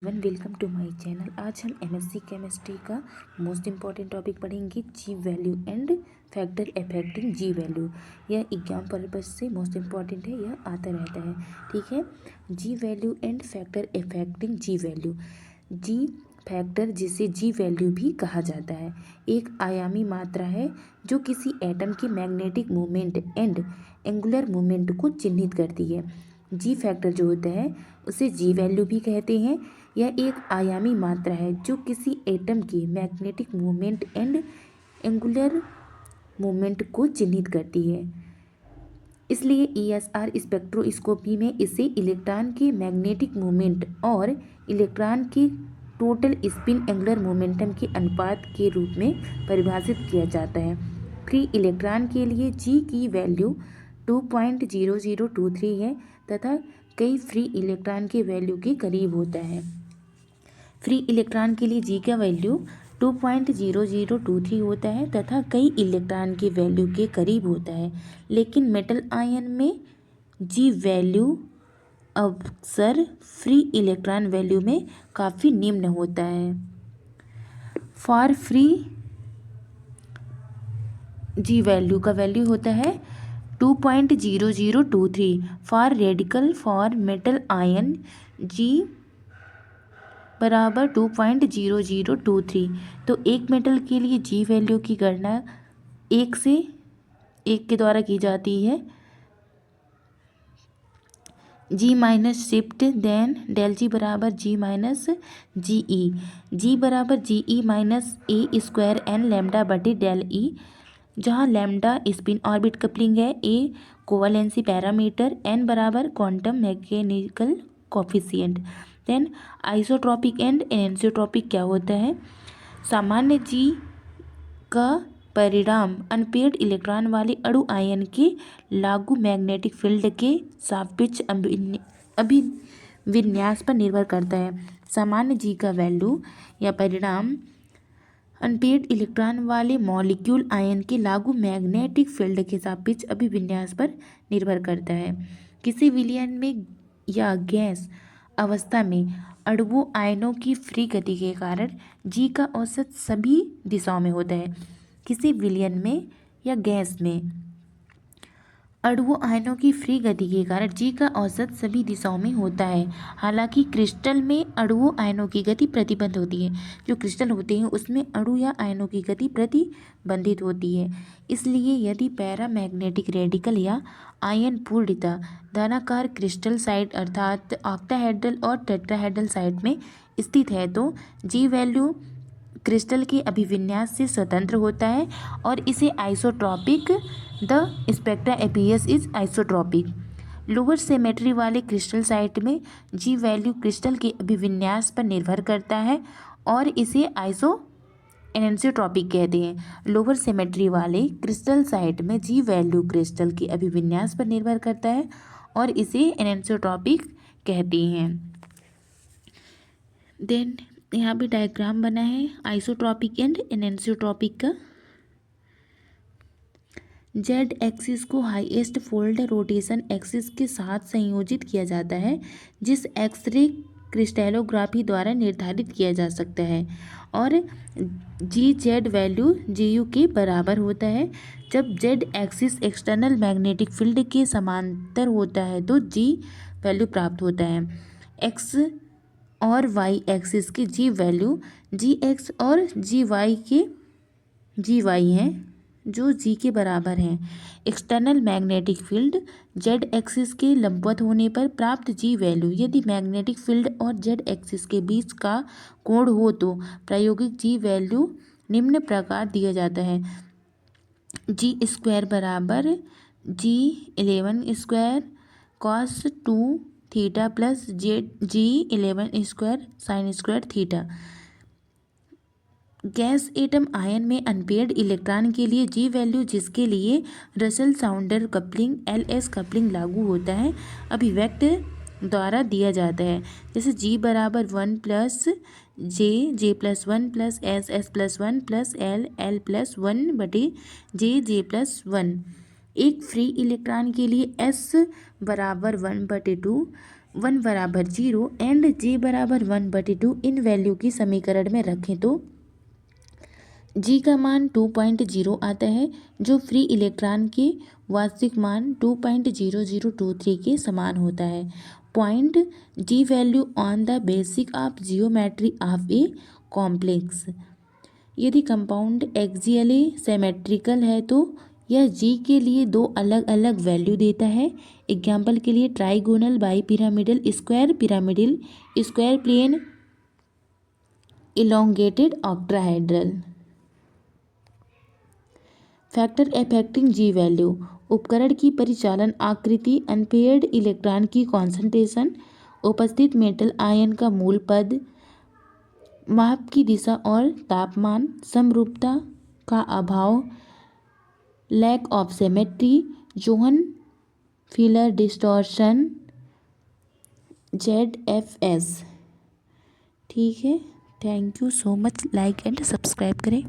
Welcome to my channel. आज हम MSc chemistry का मोस्ट इम्पॉर्टेंट टॉपिक पढ़ेंगे, g value and factor affecting g value. यह exam purpose से मोस्ट इम्पॉर्टेंट है, यह आता रहता है। ठीक है, g value and factor affecting g value. G factor, जिसे जी वैल्यू भी कहा जाता है, एक आयामी मात्रा है जो किसी एटम के magnetic moment and angular moment को चिन्हित करती है। जी फैक्टर जो होता है उसे जी वैल्यू भी कहते हैं। यह एक आयामी मात्रा है जो किसी एटम के magnetic moment and angular moment को चिन्हित करती है। इसलिए ईएसआर स्पेक्ट्रोस्कोपी में इसे इलेक्ट्रॉन के मैग्नेटिक मोमेंट और इलेक्ट्रॉन के टोटल स्पिन एंगुलर मोमेंटम के अनुपात के रूप में परिभाषित किया जाता है। फ्री इलेक्ट्रॉन के लिए जी की वैल्यू 2.0023 है तथा कई फ्री इलेक्ट्रॉन के वैल्यू के करीब होता है। फ्री इलेक्ट्रॉन के लिए जी का वैल्यू 2.0023 होता है तथा कई इलेक्ट्रॉन के वैल्यू के करीब होता है। लेकिन मेटल आयन में जी वैल्यू अक्सर फ्री इलेक्ट्रॉन वैल्यू में काफ़ी निम्न होता है। फॉर फ्री जी वैल्यू का वैल्यू होता है 2.0023। For radical for metal ion g बराबर 2.0023। तो एक मेटल के लिए जी वैल्यू की गणना एक के द्वारा की जाती है। G minus shift then del g बराबर g minus g e. G बराबर g e minus a square n lambda बटे डेल ई, जहाँ लैम्डा स्पिन ऑर्बिट कपलिंग है, ए कोवैलेंसी पैरामीटर, एन बराबर quantum mechanical coefficient. Then isotropic and anisotropic क्या होता है? सामान्य जी का परिणाम अनपेयर्ड इलेक्ट्रॉन वाले अणु आयन के लागू मैग्नेटिक फील्ड के सापेक्ष अभिविन्यास पर निर्भर करता है। सामान्य जी का वैल्यू या परिणाम अनपेयर्ड इलेक्ट्रॉन वाले मॉलिक्यूल आयन के लागू मैग्नेटिक फील्ड के सापेक्ष अभिविन्यास पर निर्भर करता है। किसी विलयन में या गैस अवस्था में अणुओं आयनों की फ्री गति के कारण जी का औसत सभी दिशाओं में होता है। किसी विलयन में या गैस में अणुओं आयनों की फ्री गति के कारण जी का औसत सभी दिशाओं में होता है। हालांकि क्रिस्टल में अणुओं आयनों की गति प्रतिबंध होती है। जो क्रिस्टल होते हैं उसमें अणु या आयनों की गति प्रतिबंधित होती है। इसलिए यदि पैरामैग्नेटिक रेडिकल या आयन पूर्णतः धनाकार क्रिस्टल साइट अर्थात ऑक्टाहेड्रल और टेट्राहेड्रल साइट में स्थित है तो जी वैल्यू क्रिस्टल के अभिविन्यास से स्वतंत्र होता है और इसे isotropic the spectra appears is isotropic. Lower symmetry वाले क्रिस्टल साइट में जी वैल्यू क्रिस्टल के अभिविन्यास पर निर्भर करता है और इसे एनेंसियोट्रॉपिक कहते हैं। लोअर सिमेट्री वाले क्रिस्टल साइट में जी वैल्यू क्रिस्टल के अभिविन्यास पर निर्भर करता है और इसे एनेंसियोट्रॉपिक कहते हैं। देन यहाँ पे डायग्राम बना है आइसोट्रॉपिक एंड एनेंसियोट्रॉपिक का। जेड एक्सिस को हाईएस्ट फोल्ड रोटेशन एक्सिस के साथ संयोजित किया जाता है, जिस एक्सरे क्रिस्टलोग्राफी द्वारा निर्धारित किया जा सकता है, और जी जेड वैल्यू जी यू के बराबर होता है। जब Z axis external magnetic field के समांतर होता है तो जी वैल्यू प्राप्त होता है। एक्स और वाई एक्सिस की जी वैल्यू जी एक्स और जी वाई के जी वाई हैं जो जी के बराबर हैं। External magnetic field Z axis के लंबवत होने पर प्राप्त जी वैल्यू यदि मैग्नेटिक फील्ड और जेड एक्सिस के बीच का कोण हो तो प्रायोगिक जी वैल्यू निम्न प्रकार दिया जाता है। जी स्क्वायर बराबर जी 11 स्क्वायर कॉस 2 थीटा प्लस जी 11 square sine square theta. Gas atom ion में अनपेयर्ड इलेक्ट्रॉन के लिए जी वैल्यू जिसके लिए रसल साउंडर कपलिंग एलएस कपलिंग लागू होता है अभिव्यक्ति द्वारा दिया जाता है। जैसे जी बराबर 1 plus J plus 1 plus S plus 1 plus L plus 1 बटे जे प्लस 1। एक फ्री इलेक्ट्रॉन के लिए एस बराबर 1/2 1 बराबर 0 एंड J बराबर 1/2 इन वैल्यू की समीकरण में रखें तो G का मान 2.0 आता है, जो फ्री इलेक्ट्रॉन के वास्तविक मान 2.0023 के समान होता है। Point G value on the basic of geometry of a complex. यदि कंपाउंड एक्सियली सिमेट्रिकल है तो यह G के लिए दो अलग अलग वैल्यू देता है। एग्जाम्पल के लिए trigonal, bipyramidal, square pyramidal, square plane, elongated octahedral. Factor affecting G value: उपकरण की परिचालन आकृति, अनपेयर्ड इलेक्ट्रॉन की कॉन्सेंट्रेशन, उपस्थित मेटल आयन का मूल पद, माप की दिशा और तापमान, समरूपता का अभाव, lack of symmetry, Jahn Teller distortion, ZFS। ठीक है, thank you so much. Like and subscribe करें।